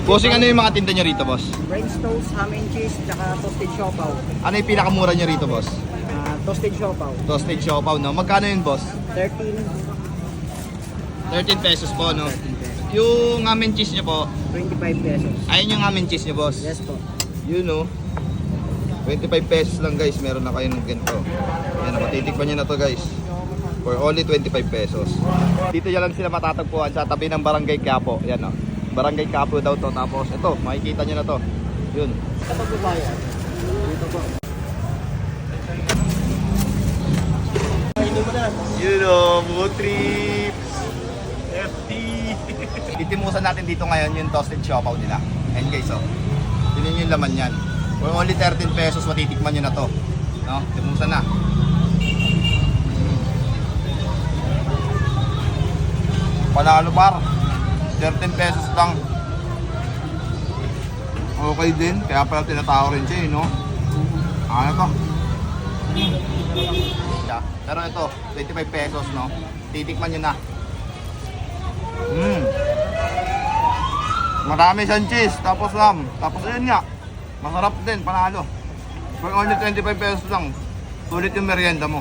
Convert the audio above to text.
Bossing, ano yung mga tinda nyo rito, boss? French toast, ham and cheese, tsaka toasted siopaw. Ano yung pinakamura nyo rito, boss? Toasted siopaw. Toasted siopaw, no? Magkano yun, boss? 13 13 pesos po, no? pesos. Yung ham and cheese nyo po, 25 pesos. ayun yung ham and cheese nyo, boss. Yes po. Yun, no? 25 pesos lang, guys. Meron na kayo ng ganito. Yan, matitikman nyo na to, guys. For only 25 pesos. Dito yan lang sila matatagpuan sa tabi ng Barangay Quiapo. Yan, no? Barangay Quiapo daw to. Tapos, ito, makikita nyo na to. Yun. Kapag babayan, dito po. Yun, no? Mood trips. FT. Titimusan natin dito ngayon yung toasted siopaw nila. And guys, oh. Tignan yung laman yan. For only 13 pesos, matitikman nyo na to. No? Timusan na. Panalo par. 13 pesos lang. Okay din. Kaya pala tinatawag rin siya, no? Ano to? Pero ito, 25 pesos, no? Titikman nyo na. Marami siyang cheese, tapos ham. Tapos ayun nga, masarap din, panalo. For only 25 pesos lang, sulit yung merienda mo.